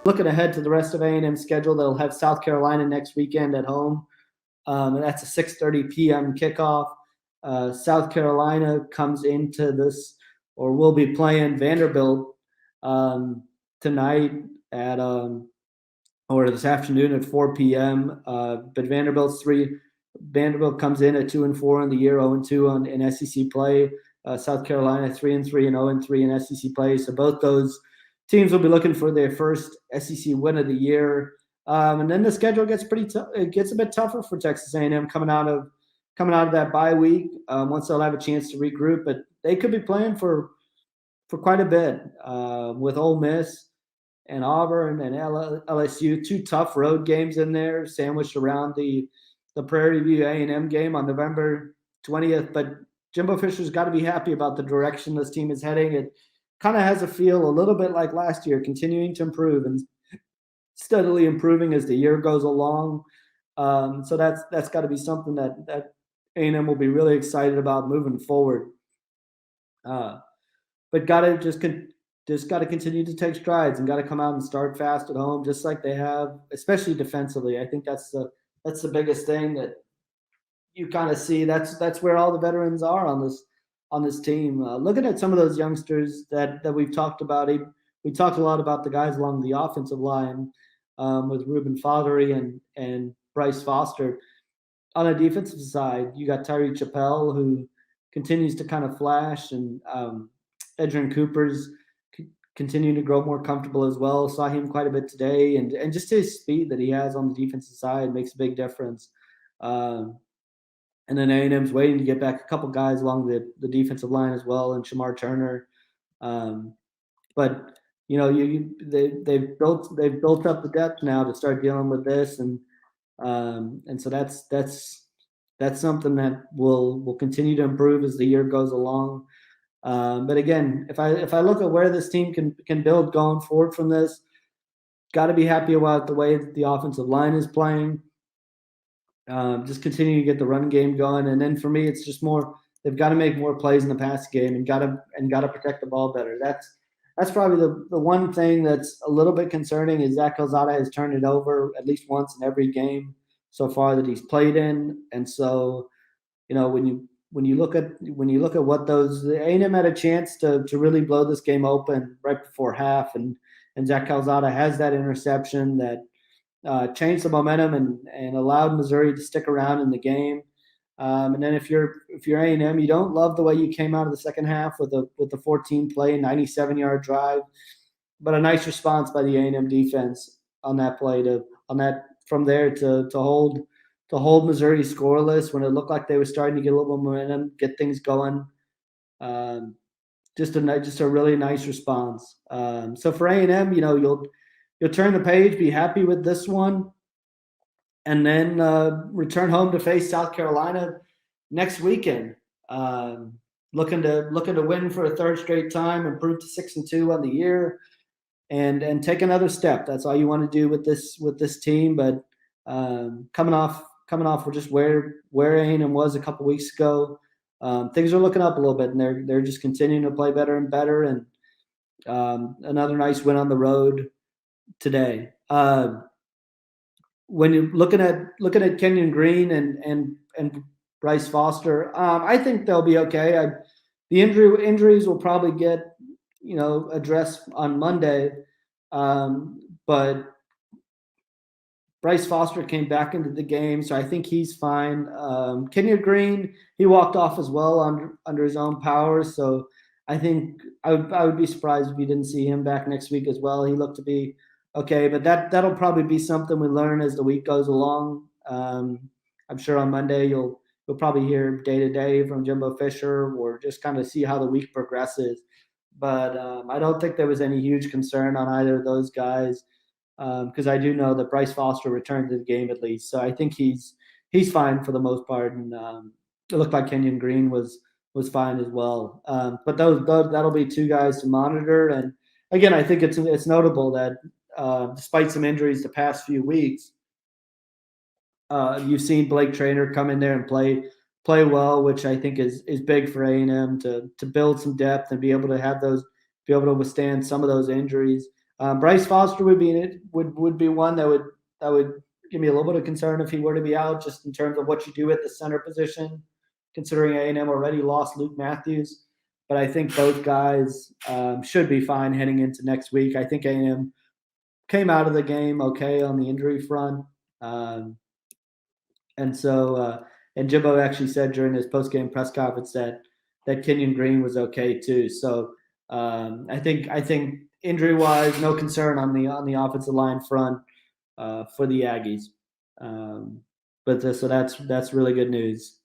looking ahead to the rest of A&M's schedule, they'll have South Carolina next weekend at home. And that's a 6:30 p.m. kickoff. South Carolina comes into this, or will be playing Vanderbilt tonight at or this afternoon at 4 p.m. But Vanderbilt comes in at 2-4 in the year, 0-2 in SEC play. South Carolina 3-3 and 0-3 in SEC play. So both those teams will be looking for their first SEC win of the year. And then the schedule gets it gets a bit tougher for Texas A&M coming out of that bye week. Once they'll have a chance to regroup, but they could be playing for quite a bit with Ole Miss and Auburn and LSU. Two tough road games in there, sandwiched around the Prairie View A&M game on November 20th. But Jimbo Fisher's got to be happy about the direction this team is heading. It kind of has a feel a little bit like last year, continuing to improve and steadily improving as the year goes along. So that's got to be something that A&M will be really excited about moving forward. But got to just got to continue to take strides and got to come out and start fast at home, just like they have, especially defensively. I think that's the biggest thing that you kind of see. That's where all the veterans are on this team. Looking at some of those youngsters that we've talked about, we talked a lot about the guys along the offensive line with Reuben Foddery and Bryce Foster. On the defensive side, you got Tyree Chappelle, who continues to kind of flash, and Edrin Cooper's continuing to grow more comfortable as well. Saw him quite a bit today, and just his speed that he has on the defensive side makes a big difference. And then A&M's waiting to get back a couple guys along the defensive line as well, and Shamar Turner. But they've built up the depth now to start dealing with this, and so that's something that will continue to improve as the year goes along. But again, if I look at where this team can build going forward from this, got to be happy about the way that the offensive line is playing. Just continue to get the run game going, and then for me, it's just more. They've got to make more plays in the pass game and got to protect the ball better. That's probably the one thing that's a little bit concerning is Zach Calzada has turned it over at least once in every game so far that he's played in, and so when you look at what those A&M had a chance to really blow this game open right before half, and Zach Calzada has that interception that changed the momentum and allowed Missouri to stick around in the game. And then if you're A&M, you don't love the way you came out of the second half with the 14 play 97-yard drive, but a nice response by the A&M defense on that play from there to hold Missouri scoreless when it looked like they were starting to get a little momentum, get things going. Just a really nice response. So for A&M, you'll turn the page, be happy with this one, and then return home to face South Carolina next weekend. Looking to win for a third straight time, improve to 6-2 on the year, and take another step. That's all you want to do with this team. But coming off with just where A&M was a couple weeks ago, things are looking up a little bit, and they're just continuing to play better and better. And another nice win on the road today. When you're looking at Kenyon Green and Bryce Foster, I think they'll be okay. The injuries will probably get addressed on Monday, but Bryce Foster came back into the game, so I think he's fine. Kenyon Green, he walked off as well under his own power, so I think I would be surprised if you didn't see him back next week as well. He looked to be okay, but that'll probably be something we learn as the week goes along. I'm sure on Monday you'll probably hear day to day from Jimbo Fisher, or just kind of see how the week progresses. But I don't think there was any huge concern on either of those guys, because I do know that Bryce Foster returned to the game at least, so I think he's fine for the most part, and it looked like Kenyon Green was fine as well. But that'll be two guys to monitor. And again, I think it's notable that despite some injuries the past few weeks, you've seen Blake Traynor come in there and play well, which I think is big for A&M to build some depth and be able to withstand some of those injuries. Bryce Foster would be one that would give me a little bit of concern if he were to be out, just in terms of what you do at the center position, considering A&M already lost Luke Matthews. But I think both guys should be fine heading into next week. I think A&M came out of the game okay on the injury front. And so, and Jimbo actually said during his post-game press conference that Kenyon Green was okay too. So I think injury-wise, no concern on the offensive line front for the Aggies. So that's really good news.